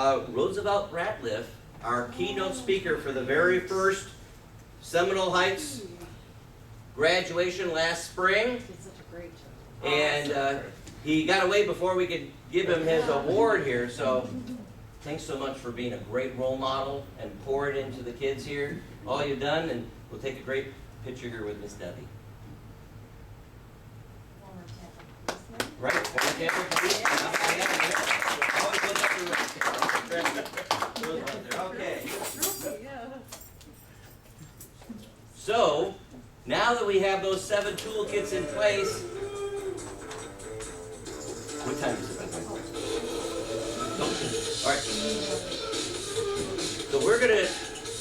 Roosevelt Ratliff, our keynote speaker for the very first Seminole Heights graduation last spring. Did such a great job. And he got away before we could give him his award here, so thanks so much for being a great role model and pouring into the kids here, all you've done, and we'll take a great picture here with Miss Debbie. Right, okay. So, now that we have those 7 toolkits in place, what time is it? All right. So we're going to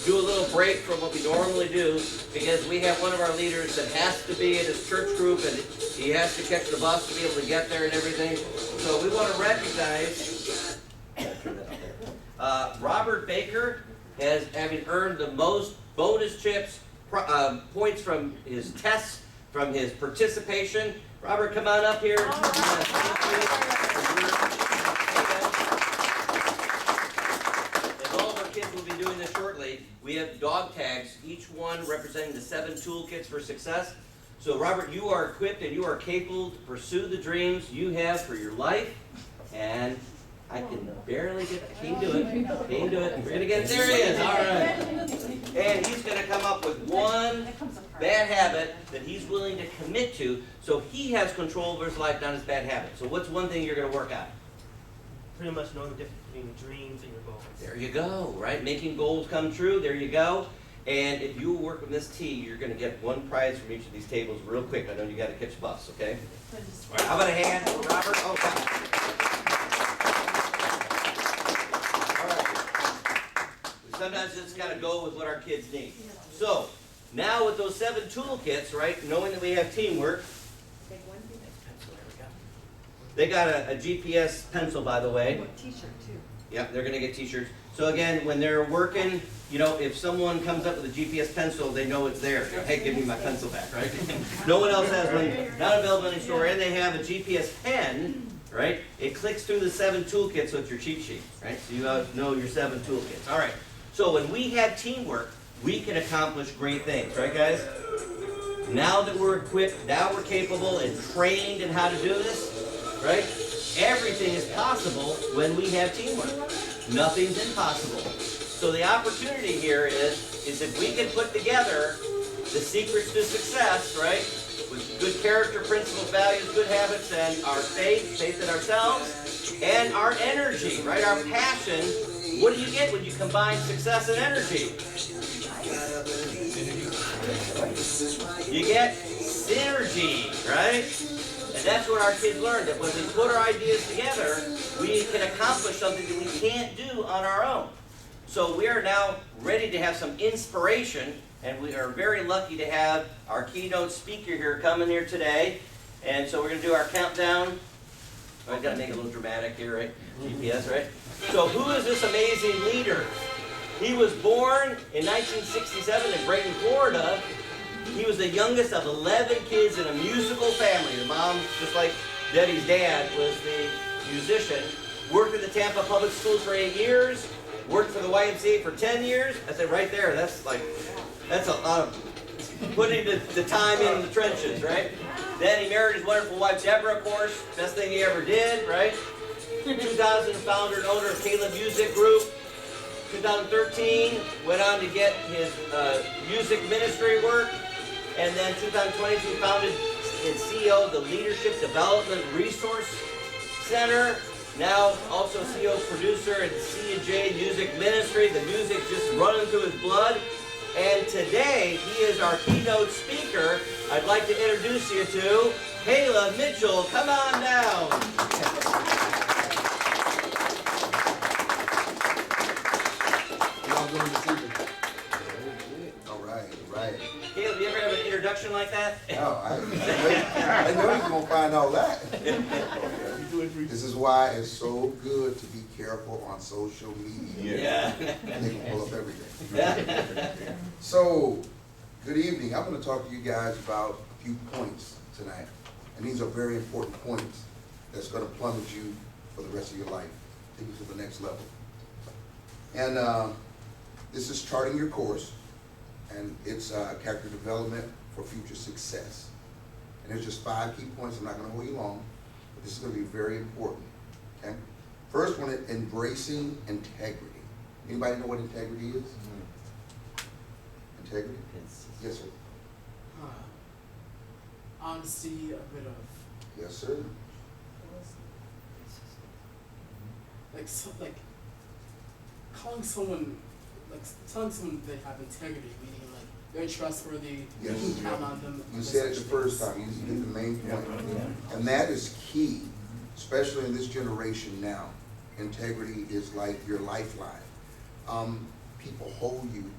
do a little break from what we normally do because we have one of our leaders that has to be in his church group and he has to catch the bus to be able to get there and everything. So we want to recognize Robert Baker as having earned the most bonus chips points from his tests, from his participation. Robert, come on up here. We'll be doing this shortly. We have dog tags, each one representing the 7 toolkits for success. So Robert, you are equipped and you are capable to pursue the dreams you have for your life. And I can barely get, I can't do it. Can't do it. We're going to get it. There he is. All right. And he's going to come up with one bad habit that he's willing to commit to so he has control over his life, not his bad habit. So what's one thing you're going to work on? Pretty much knowing the difference between dreams and your goals. There you go, right? Making goals come true. There you go. And if you work with Miss T, you're going to get one prize from each of these tables real quick. I know you got to catch a bus, okay? All right, how about a hand for Robert? Oh, God. All right. Sometimes it's got to go with what our kids need. So, now with those 7 toolkits, right, knowing that we have teamwork, they got a GPS pencil, by the way. T-shirt too. Yep, they're going to get t-shirts. So again, when they're working, you know, if someone comes up with a GPS pencil, they know it's there. Hey, give me my pencil back, right? No one else has one, not available in any store. And they have a GPS pen, right? It clicks through the 7 toolkits, so it's your cheat sheet, right? So you know your 7 toolkits. All right. So when we have teamwork, we can accomplish great things, right, guys? Now that we're equipped, now we're capable and trained in how to do this, right? Everything is possible when we have teamwork. Nothing's impossible. So the opportunity here is if we can put together the secrets to success, right? With good character, principles, values, good habits, and our faith in ourselves, and our energy, right? Our passion. What do you get when you combine success and energy? You get synergy, right? And that's what our kids learned, that when we put our ideas together, we can accomplish something that we can't do on our own. So we are now ready to have some inspiration, and we are very lucky to have our keynote speaker here coming here today. And so we're going to do our countdown. Oh, I've got to make it a little dramatic here, right? GPS, right? So who is this amazing leader? He was born in 1967 in Brayton, Florida. He was the youngest of 11 kids in a musical family. The mom, just like Debbie's dad, was the musician. Worked in the Tampa Public Schools for 8 years. Worked for the YMCA for 10 years. I said right there, that's a lot of putting the time in the trenches, right? Then he married his wonderful wife, Deborah, of course. Best thing he ever did, right? 2000, founder and owner of Caleb Music Group. 2013, went on to get his music ministry work. And then 2022, founded and CEO of the Leadership Development Resource Center. Now also CEO, producer, and C&J Music Ministry. The music just running through his blood. And today, he is our keynote speaker. I'd like to introduce you to Kayla Mitchell. Come on down. Right. Caleb, you ever have an introduction like that? No, I know you're going to find all that. This is why it's so good to be careful on social media. Yeah. They can pull up everything. So, good evening. I'm going to talk to you guys about a few points tonight. And these are very important points that's going to plummet you for the rest of your life, take you to the next level. And this is charting your course, and it's character development for future success. And there's just 5 key points. I'm not going to hold you long, but this is going to be very important. Okay. First one is embracing integrity. Anybody know what integrity is? Integrity? Yes, sir. Honesty, a bit of Yes, sir. like calling someone, like telling someone they have integrity, meaning like they're trustworthy, Yes. you can count on them. You said it the first time. You hit the main point. And that is key, especially in this generation now. Integrity is like your lifeline. People hold you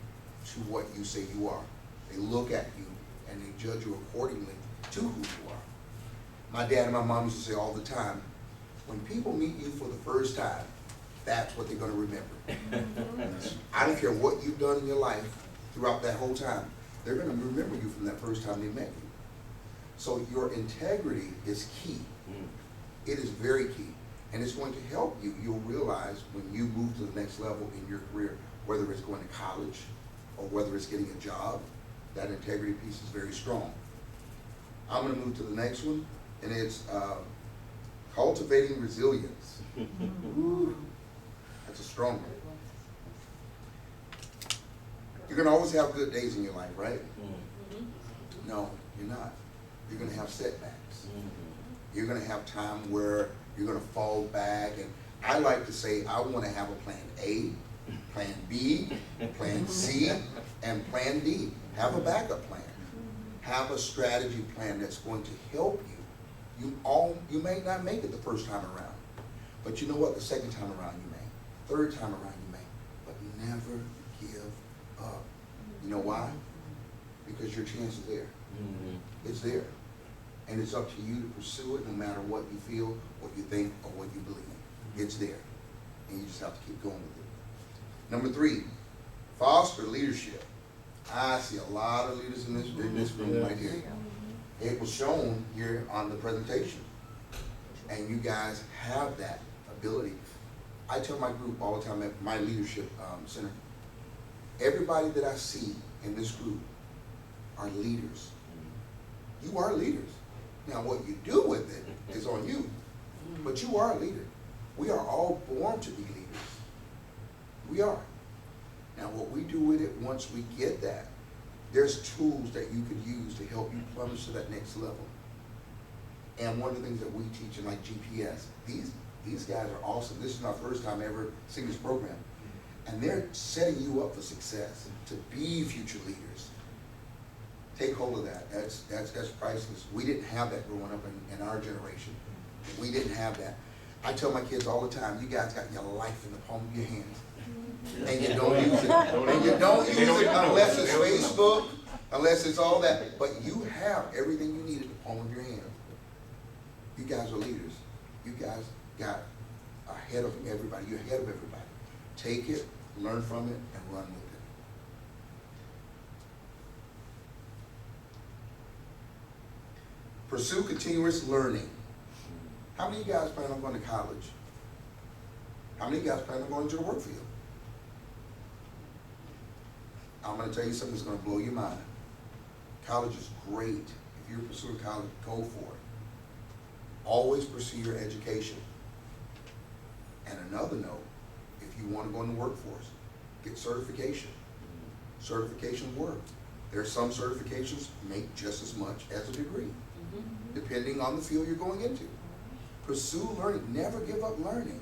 to what you say you are. They look at you and they judge you accordingly to who you are. My dad and my mom used to say all the time, when people meet you for the first time, that's what they're going to remember. I don't care what you've done in your life throughout that whole time. They're going to remember you from that first time they met you. So your integrity is key. It is very key. And it's going to help you. You'll realize when you move to the next level in your career, whether it's going to college or whether it's getting a job, that integrity piece is very strong. I'm going to move to the next one, and it's cultivating resilience. That's a strong one. You're going to always have good days in your life, right? No, you're not. You're going to have setbacks. You're going to have time where you're going to fall back. And I like to say I want to have a plan A, plan B, plan C, and plan D. Have a backup plan. Have a strategy plan that's going to help you. You may not make it the first time around, but you know what? The second time around you may. Third time around you may. But never give up. You know why? Because your chance is there. It's there. And it's up to you to pursue it no matter what you feel, what you think, or what you believe. It's there. And you just have to keep going with it. Number 3, foster leadership. I see a lot of leaders in this room right here. It was shown here on the presentation. And you guys have that ability. I tell my group all the time at my leadership center, everybody that I see in this group are leaders. You are leaders. Now what you do with it is on you, but you are a leader. We are all born to be leaders. We are. Now what we do with it, once we get that, there's tools that you can use to help you plunge to that next level. And one of the things that we teach in like GPS, these guys are awesome. This is my first time ever seeing this program. And they're setting you up for success, to be future leaders. Take hold of that. That's priceless. We didn't have that growing up in our generation. We didn't have that. I tell my kids all the time, you guys got your life in the palm of your hands. And you don't use it. And you don't use it unless it's Facebook, unless it's all that. But you have everything you need in the palm of your hand. You guys are leaders. You guys got ahead of everybody. You're ahead of everybody. Take it, learn from it, and run with it. Pursue continuous learning. How many of you guys plan on going to college? How many of you guys plan on going to the work field? I'm going to tell you something that's going to blow your mind. College is great. If you're pursuing college, go for it. Always pursue your education. And another note, if you want to go in the workforce, get certification. Certifications work. There are some certifications make just as much as a degree, depending on the field you're going into. Pursue learning. Never give up learning.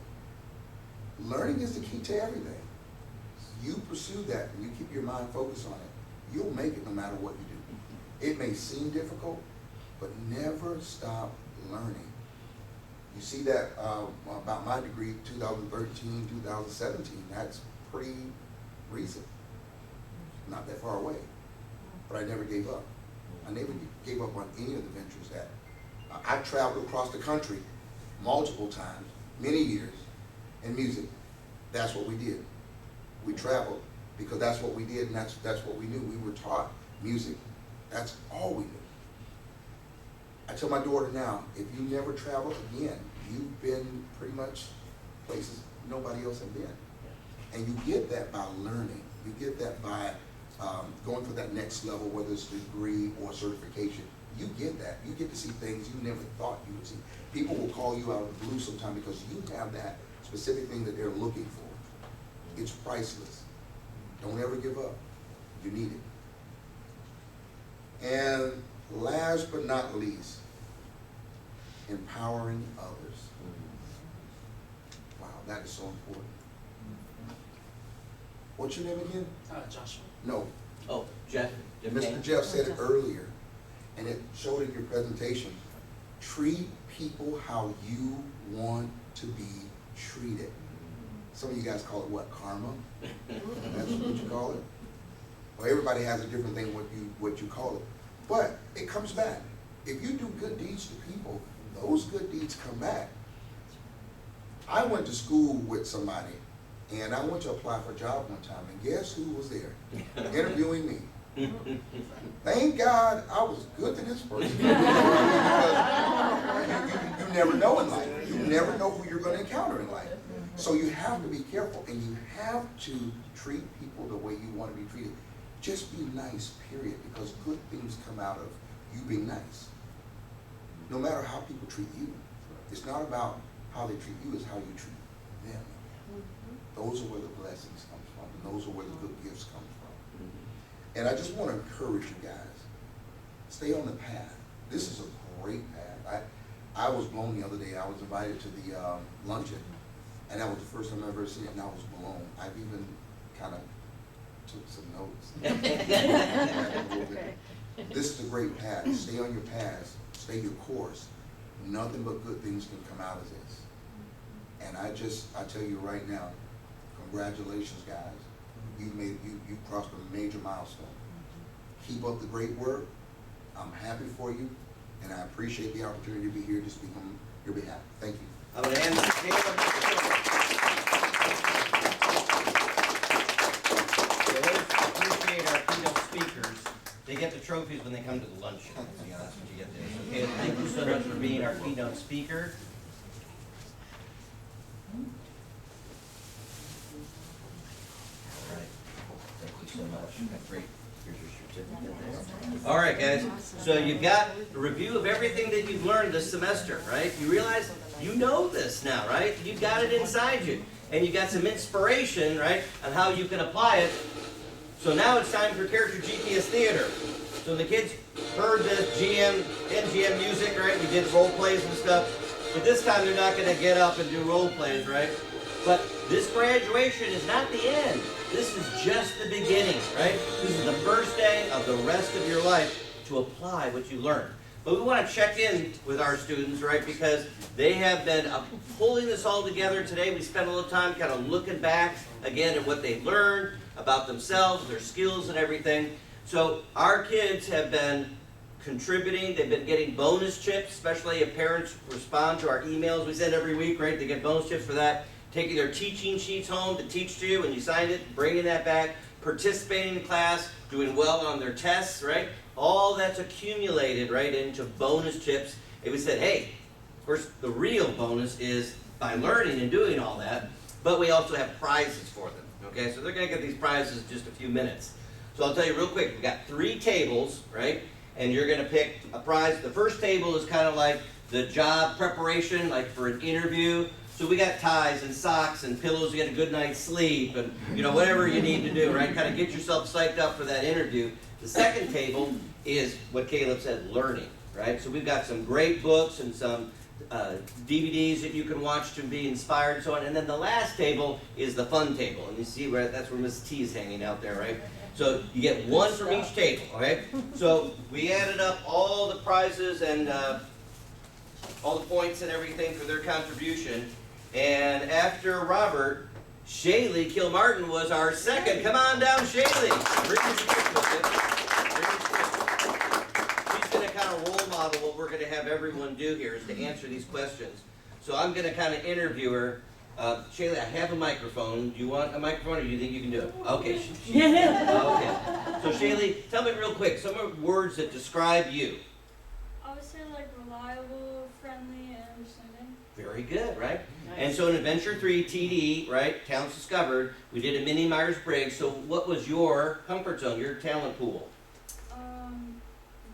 Learning is the key to everything. You pursue that and you keep your mind focused on it, you'll make it no matter what you do. It may seem difficult, but never stop learning. You see that about my degree, 2013, 2017, that's pretty recent. Not that far away. But I never gave up. I never gave up on any of the ventures that I traveled across the country multiple times, many years, in music. That's what we did. We traveled because that's what we did, and that's what we knew. We were taught music. That's all we knew. I tell my daughter now, if you never travel again, you've been pretty much places nobody else has been. And you get that by learning. You get that by going for that next level, whether it's a degree or certification. You get that. You get to see things you never thought you would see. People will call you out of the blue sometime because you have that specific thing that they're looking for. It's priceless. Don't ever give up. You need it. And last but not least, empowering others. Wow, that is so important. What's your name again? Joshua. No, Oh, Jeff. Mr. Jeff said it earlier, and it showed in your presentation. Treat people how you want to be treated. Some of you guys call it what, karma? That's what you call it? Well, everybody has a different thing what you call it. But it comes back. If you do good deeds to people, those good deeds come back. I went to school with somebody, and I went to apply for a job one time, and guess who was there? Interviewing me. Thank God I was good to this person. Because you never know in life. You never know who you're going to encounter in life. So you have to be careful, and you have to treat people the way you want to be treated. Just be nice, period, because good things come out of you being nice. No matter how people treat you. It's not about how they treat you, it's how you treat them. Those are where the blessings come from, and those are where the good gifts come from. And I just want to encourage you guys, stay on the path. This is a great path. I was blown the other day. I was invited to the luncheon, and that was the first time I've ever seen it, and I was blown. I've even kind of took some notes. This is a great path. Stay on your path. Stay your course. Nothing but good things can come out of this. And I tell you right now, congratulations, guys. You crossed a major milestone. Keep up the great work. I'm happy for you, and I appreciate the opportunity to be here to speak on your behalf. Thank you. I'm going to hand this to Caleb. Appreciate our keynote speakers. They get the trophies when they come to the luncheon. Yeah, that's what you get there. So, Caleb, thank you so much for being our keynote speaker. All right. Thank you so much. Great. Here's your certificate there. All right, guys. So you've got a review of everything that you've learned this semester, right? You realize you know this now, right? You've got it inside you. And you got some inspiration, right, on how you can apply it. So now it's time for Character GPS Theater. So the kids heard the NGM music, right? We did role plays and stuff. But this time they're not going to get up and do role plays, right? But this graduation is not the end. This is just the beginning, right? This is the first day of the rest of your life to apply what you learned. But we want to check in with our students, right, because they have been pulling this all together today. We spent a little time kind of looking back again at what they learned about themselves, their skills and everything. So our kids have been contributing. They've been getting bonus chips, especially if parents respond to our emails we send every week, right? They get bonus chips for that. Taking their teaching sheets home to teach to you when you signed it, bringing that back, participating in class, doing well on their tests, right? All that's accumulated, right, into bonus chips. And we said, hey, of course, the real bonus is by learning and doing all that, but we also have prizes for them, okay? So they're going to get these prizes in just a few minutes. So I'll tell you real quick, we've got 3 tables, right? And you're going to pick a prize. The first table is kind of like the job preparation, like for an interview. So we got ties and socks and pillows to get a good night's sleep and, you know, whatever you need to do, right? Kind of get yourself psyched up for that interview. The second table is what Caleb said, learning, right? So we've got some great books and some DVDs that you can watch to be inspired and so on. And then the last table is the fun table. And you see where that's where Miss T is hanging out there, right? So you get 1 from each table, okay? So we added up all the prizes and all the points and everything for their contribution. And after Robert, Shaylee Kilmartin was our second. Come on down, Shaylee. Bring your script with you. Bring your script. She's going to kind of role model what we're going to have everyone do here is to answer these questions. So I'm going to kind of interview her. Shaylee, I have a microphone. Do you want a microphone or do you think you can do it? Okay. Okay. So Shaylee, tell me real quick some of the words that describe you. I would say like reliable, friendly, and understanding. Very good, right? And so in Adventure 3, TD, right, Talents Discovered, we did a mini Myers-Briggs. So what was your comfort zone, your talent pool?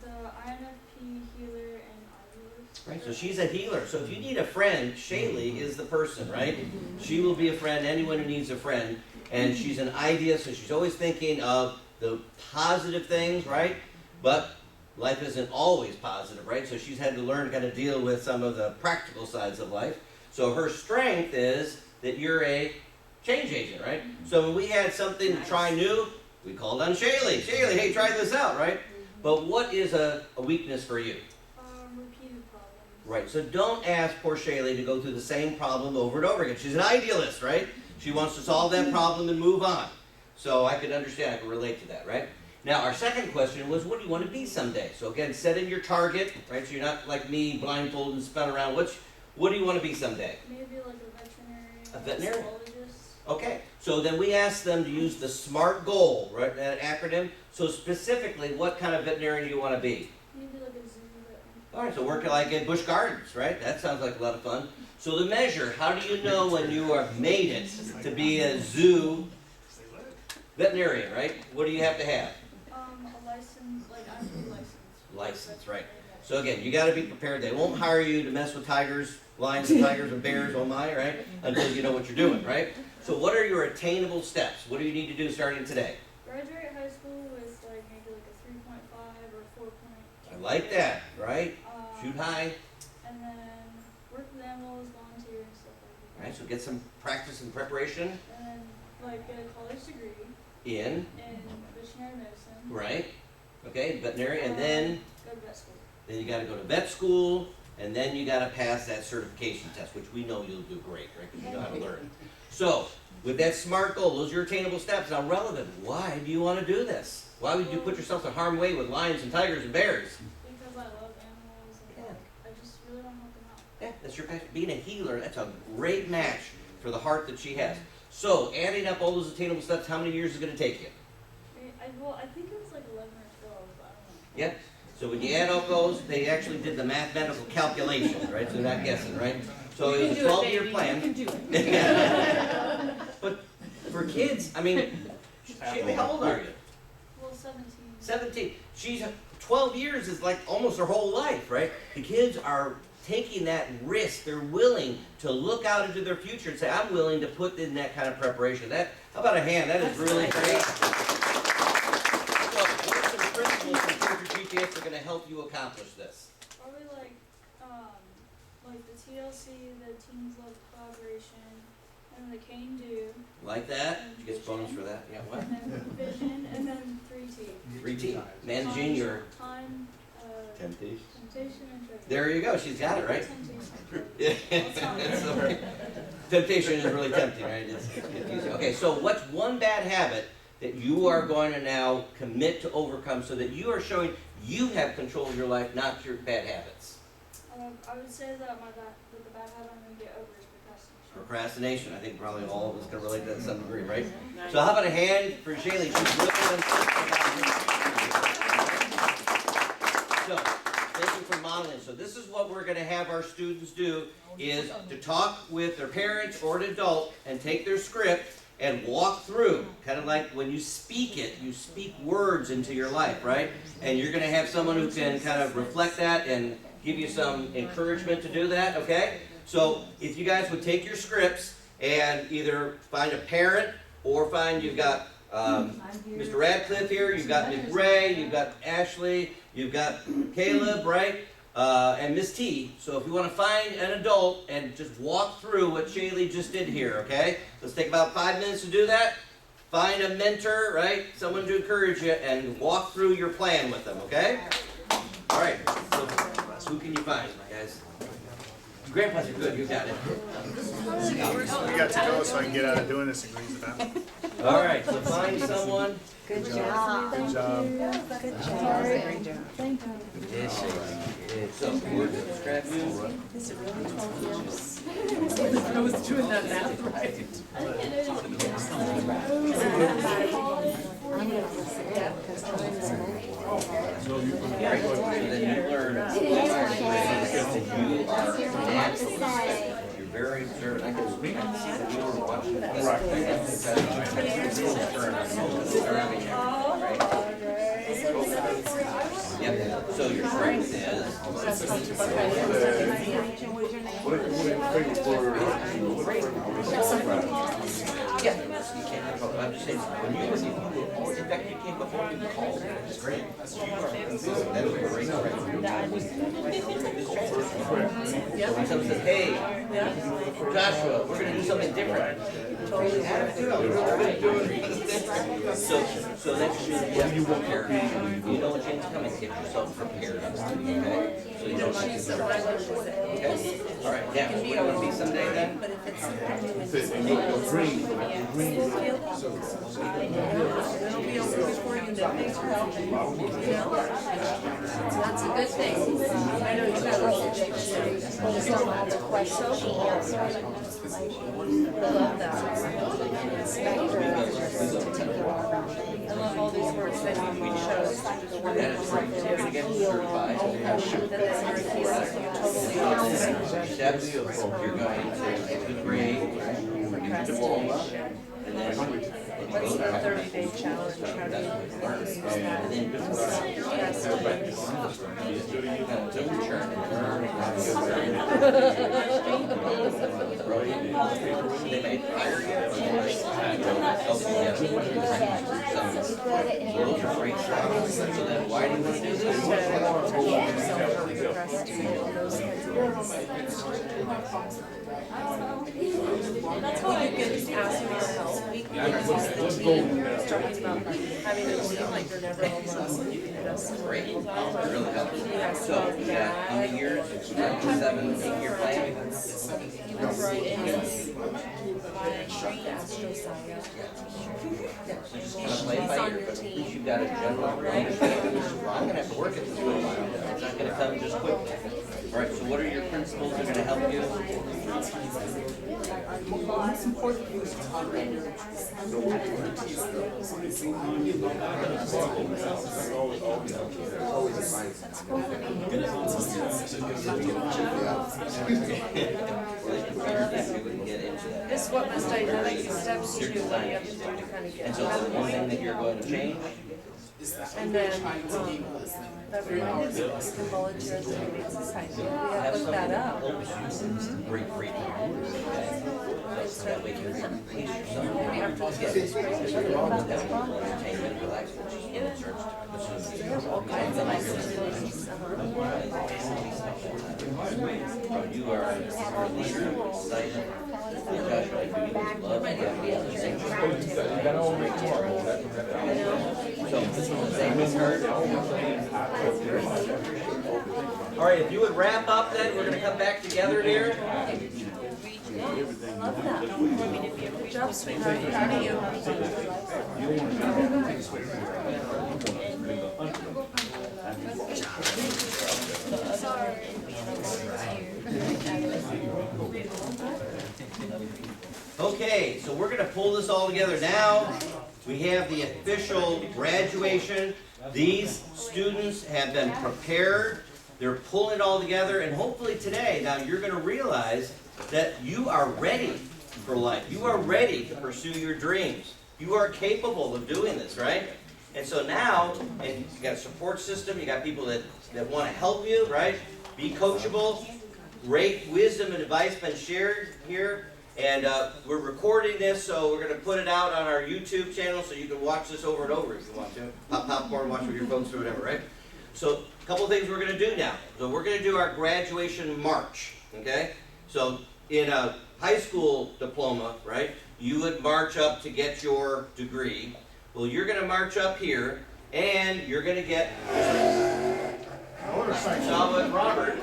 The INFP, healer, and idealist. Right, so she's a healer. So if you need a friend, Shaylee is the person, right? She will be a friend, anyone who needs a friend. And she's an idealist, so she's always thinking of the positive things, right? But life isn't always positive, right? So she's had to learn how to deal with some of the practical sides of life. So her strength is that you're a change agent, right? So when we had something to try new, we called on Shaylee. Shaylee, hey, try this out, right? But what is a weakness for you? Repeated problems. Right, so don't ask poor Shaylee to go through the same problem over and over again. She's an idealist, right? She wants to solve that problem and move on. So I could understand, I could relate to that, right? Now, our second question was, what do you want to be someday? So again, set in your target, right? So you're not like me, blindfolded and spun around. What do you want to be someday? Maybe like a veterinarian. A veterinarian? Zoologist. Okay, so then we asked them to use the SMART goal, right, that acronym. So specifically, what kind of veterinarian do you want to be? Maybe like a zoo veterinarian. All right, so working like in Busch Gardens, right? That sounds like a lot of fun. So the measure, how do you know when you have made it to be a zoo veterinarian, right? What do you have to have? A license, like I'm license. License, right. So again, you got to be prepared. They won't hire you to mess with tigers, lions and tigers and bears, oh my, right? Until you know what you're doing, right? So what are your attainable steps? What do you need to do starting today? Graduate high school with like maybe like a 3.5 or 4 point. I like that, right? Um, Shoot high. And then work with animals, volunteer and stuff like that. Right, so get some practice and preparation And then like get a college degree in, in veterinary medicine. right? Okay, veterinary, and then Go to vet school. you got to go to vet school, and then you got to pass that certification test, which we know you'll do great, right? Because you know how to learn. So, with that SMART goal, those are your attainable steps. Now, relevant, why do you want to do this? Why would you put yourself in harm's way with lions and tigers and bears? Because I love animals and like, I just really want to help them out. Yeah, that's your passion. Being a healer, that's a great match for the heart that she has. So, adding up all those attainable steps, how many years is it going to take you? I think it was like 11 or 12, but I don't know. Yep. So when you add up those, they actually did the mathematical calculations, right? So they're not guessing, right? So it was a 12-year plan. You can do it. But for kids, I mean, Shaylee, how old are you? Well, 17. 17. She's 12 years is like almost her whole life, right? The kids are taking that risk. They're willing to look out into their future and say, I'm willing to put in that kind of preparation. How about a hand? That is really great. So what are some principles from future GPS that are going to help you accomplish this? Probably like the TLC, the Teens Love Collaboration, and the Cane Do. Like that? You get bonus for that. Yeah, what? And then Vision, and then 3T. 3T. Managing your Time, Temptation. temptation, and treasure. There you go. She's got it, right? Temptation. It's all right. Temptation is really tempting, right? It's confusing. Okay, so what's one bad habit that you are going to now commit to overcome so that you are showing you have control of your life, not your bad habits? I would say that the bad habit I'm going to get over is procrastination. Procrastination. I think probably all of us can relate to that to some degree, right? So how about a hand for Shaylee? She's really So, thank you for modeling. So this is what we're going to have our students do, is to talk with their parents or an adult and take their script and walk through, kind of like when you speak it, you speak words into your life, right? And you're going to have someone who can kind of reflect that and give you some encouragement to do that, okay? So if you guys would take your scripts and either find a parent or you've got Mr. Radcliffe here, you've got McRae, you've got Ashley, you've got Caleb, right? And Miss T. So if you want to find an adult and just walk through what Shaylee just did here, okay? Let's take about 5 minutes to do that. Find a mentor, right? Someone to encourage you and walk through your plan with them, okay? All right. So who can you find, guys? Grandpa's are good. You got it. We got to go so I can get out of doing this, agrees with that. All right. So find someone. Good job. Good job. Good job. Great job. Thank you. So we're going to scrap you. Is it really 12 years? I was doing that math right. I think it is. I'm going to listen, yeah, because time is money. So then you learn that you are natural. You're very observant. I could see that you were watching this. Yep. So your strength is. Yeah. I'm just saying, when you were, in fact, you came before you called. It's great. That was a great So when someone says, hey, Joshua, we're going to do something different. So that's you prepared. You know what change is coming. Get yourself prepared. Okay? So you don't like to. Okay? All right. Yeah. So what do you want to be someday then? That's a good thing. I know you got all the questions. She answers. I love that. I love all these words that you chose. That is right. You're going to get certified. Steps, you're going to get the grade, get the diploma, and then What's the 30-day challenge? How do you learn? and then they may hire you. So then why do you want to do this? That's how you can ask me for help. We can use the team, talking about having a team like you're never alone. You can just Great. It really helps. So you got how many years? 7, 8-year plan? you can write in Yeah, so just kind of play it by ear, but at least you've got a general understanding. I'm going to have to work at this for a while. It's not going to come just quick. All right, so what are your principles that are going to help you? Most important thing is to tolerate your This what must I do, like steps to what you have to do to kind of get. And so the one thing that you're going to change? And then, that reminded me, you can volunteer at the Humane Society. We have to look that up. Great freedom. So that way you can pace yourself. We have to look at this. Entertainment, relaxation, They have all kinds of activities. You are a leader, excited. Joshua, you love All right, if you would wrap up then, we're going to come back together here. Love that. Good job, sweetheart. Proud of you. Okay, so we're going to pull this all together now. We have the official graduation. These students have been prepared. They're pulling it all together, and hopefully today, now you're going to realize that you are ready for life. You are ready to pursue your dreams. You are capable of doing this, right? And so now, and you got a support system, you got people that want to help you, right? Be coachable. Great wisdom and advice been shared here. And we're recording this, so we're going to put it out on our YouTube channel so you can watch this over and over if you want to. Pop popcorn, watch with your phones or whatever, right? So a couple things we're going to do now. So we're going to do our graduation march, okay? So in a high school diploma, right, you would march up to get your degree. Well, you're going to march up here, and you're going to get, Salva and Robert,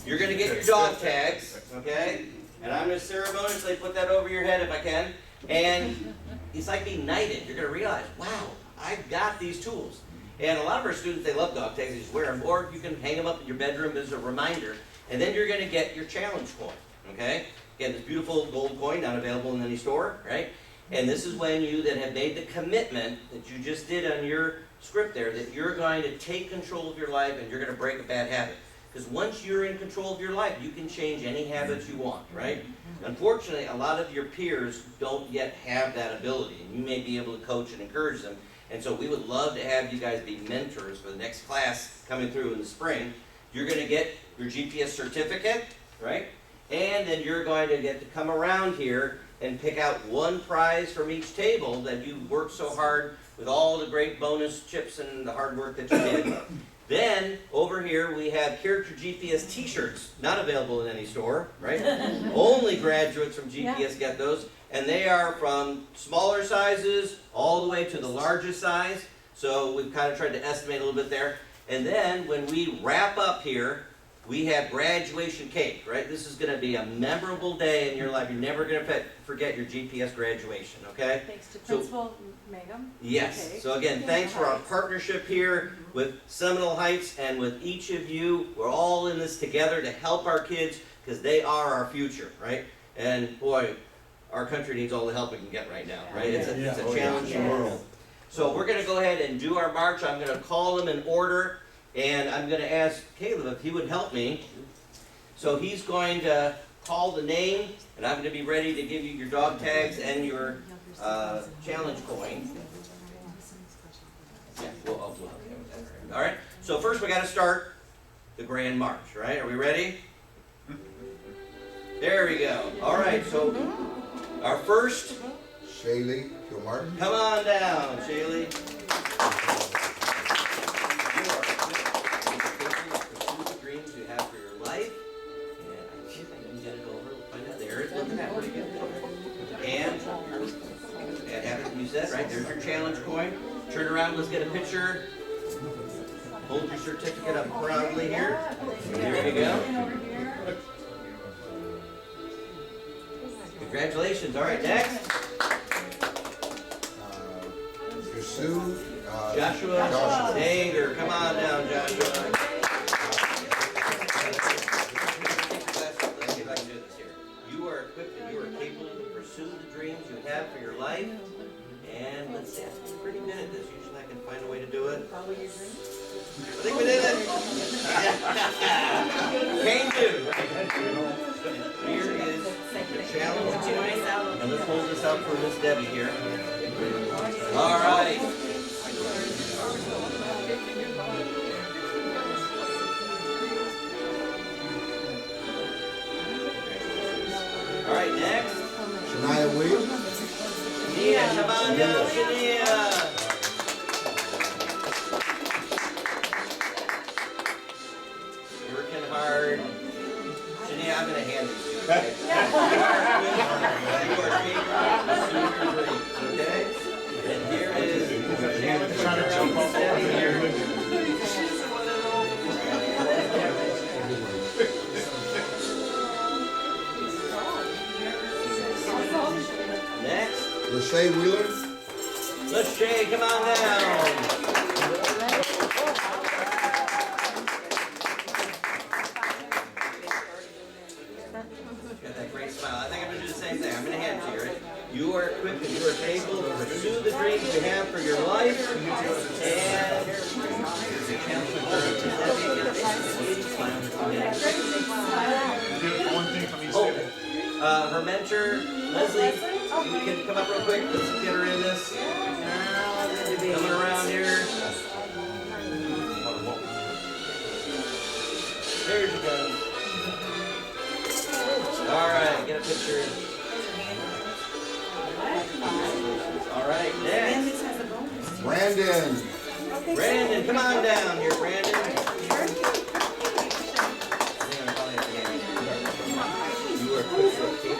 you're going to get your dog tags, okay? And I'm going to ceremoniously put that over your head if I can. And it's like being knighted. You're going to realize, wow, I've got these tools. And a lot of our students, they love dog tags. They just wear them. Or you can hang them up in your bedroom as a reminder. And then you're going to get your challenge coin, okay? Again, this beautiful gold coin, not available in any store, right? And this is when you that have made the commitment that you just did on your script there, that you're going to take control of your life and you're going to break a bad habit. Because once you're in control of your life, you can change any habits you want, right? Unfortunately, a lot of your peers don't yet have that ability, and you may be able to coach and encourage them. And so we would love to have you guys be mentors for the next class coming through in the spring. You're going to get your GPS certificate, right? And then you're going to get to come around here and pick out one prize from each table that you worked so hard with all the great bonus chips and the hard work that you did. Then, over here, we have Character GPS t-shirts, not available in any store, right? Only graduates from GPS get those, and they are from smaller sizes all the way to the largest size, so we've kind of tried to estimate a little bit there. And then, when we wrap up here, we have graduation cake, right? This is going to be a memorable day in your life. You're never going to forget your GPS graduation, okay? Thanks to Principal Mangum. Yes. Okay. So again, thanks for our partnership here with Seminole Heights and with each of you. We're all in this together to help our kids because they are our future, right? And boy, our country needs all the help it can get right now, right? It's a challenging world. So we're going to go ahead and do our march. I'm going to call them in order. And I'm going to ask Caleb if he would help me. So he's going to call the name, and I'm going to be ready to give you your dog tags and your challenge coin. Yeah, we'll help you with that. All right. So first we got to start the grand march, right? Are we ready? There we go. All right. So our first. Shaylee Kilmartin. Come on down, Shaylee. Right, there's your challenge coin. Turn around, let's get a picture. Hold your certificate up proudly here. There you go. Congratulations. All right, next. Sue. Joshua Danger. Come on down, Joshua. Let's see if I can do this here. You are equipped and you are capable to pursue the dreams you have for your life. And let's see, I'm pretty good at this. Usually I can find a way to do it. Follow your dreams. I think we did it. Came to. Here is the challenge coin. And let's hold this out for Miss Debbie here. All right. All right, next. Shania Williams. Yeah, come on down, Shania. Working hard. Shania, I'm going to hand these to you. Okay? You are capable of pursuing your dreams, okay? And here is the challenge around Debbie here. Next. Lachey Wheeler. Lachey, come on down. Got that great smile. I think I'm going to do the same thing. I'm going to hand it to you, right? You are equipped and you are able to pursue the dreams you have for your life. And One thing from each table. her mentor, Leslie, you can come up real quick. Let's get her in this. Coming around here. There she goes. All right, get a picture. All right, next. Brandon. Brandon, come on down here, Brandon. You are equipped to pursue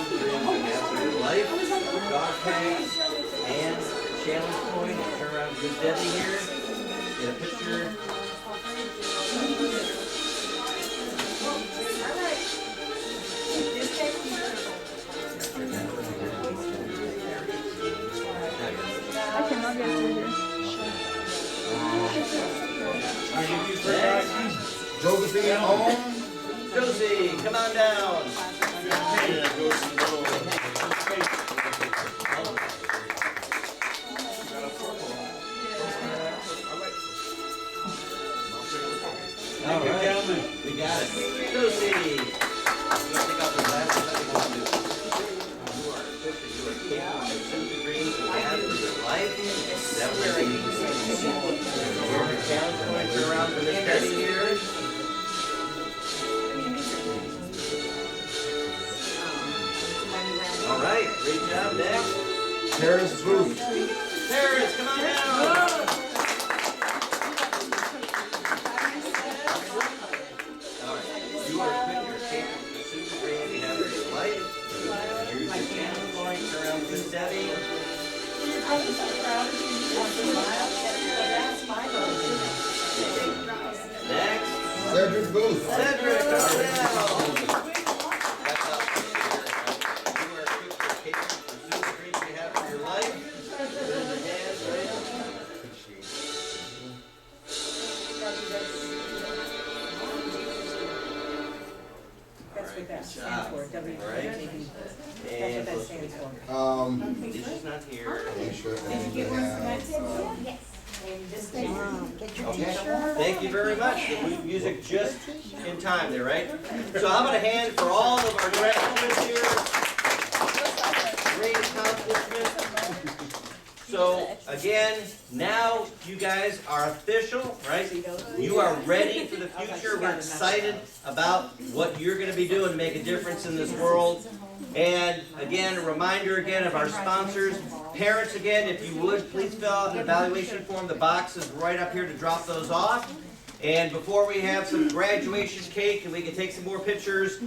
the dreams you have for your life, dog tags, and challenge coin. Turn around to Miss Debbie here. Get a picture. I cannot get through here. Next. Josephine Holmes. Josie, come on down. All right. much. Lucy. You want to take off your glasses? I think we'll do it. You are equipped and you are capable of pursuing the dreams you have for your life. That we're Here's your challenge points around for this study here. All right, great job, next. Paris Booth. Terrence, come on down. All right, you are equipped, you're capable of pursuing the dreams you have for your life. Here's your challenge points around for this study. Next. Cedric Booth. Cedric, come on down. That's up. You are equipped, you're capable of pursuing the dreams you have for your life. Put it in your hands, right? That's what that Good stands job. for, W. All right. That's And what that stands for. Alicia's not here. Alicia, Did you and get we one have, from that? Okay, thank you very much. The music just in time there, right? So how about a hand for all of our graduates here? Great accomplishment. So again, now you guys are official, right? You are ready for the future. We're excited about what you're going to be doing to make a difference in this world. And again, a reminder again of our sponsors. Parents, again, if you would, please fill out an evaluation form. The box is right up here to drop those off. And before we have some graduation cake and we can take some more pictures,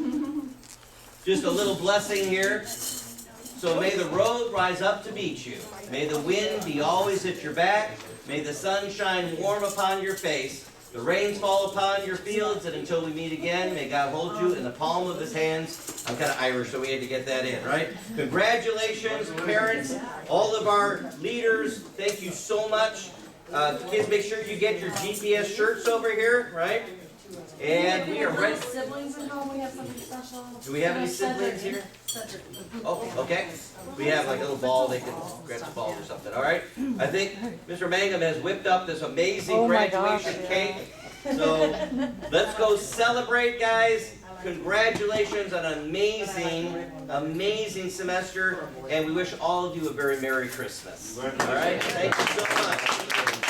just a little blessing here. So may the road rise up to meet you. May the wind be always at your back. May the sun shine warm upon your face. The rains fall upon your fields, and until we meet again, may God hold you in the palm of his hands. I'm kind of Irish, so we had to get that in, right? Congratulations, parents, all of our leaders, thank you so much. Kids, make sure you get your GPS shirts over here, right? And we are ready. Siblings at home, we have something special. Do we have any siblings here? Oh, okay. We have like a little ball, they can grab the balls or something, all right? I think Mr. Mangum has whipped up this amazing graduation cake. So let's go celebrate, guys. Congratulations on an amazing, amazing semester. And we wish all of you a very Merry Christmas. All right? Thank you so much.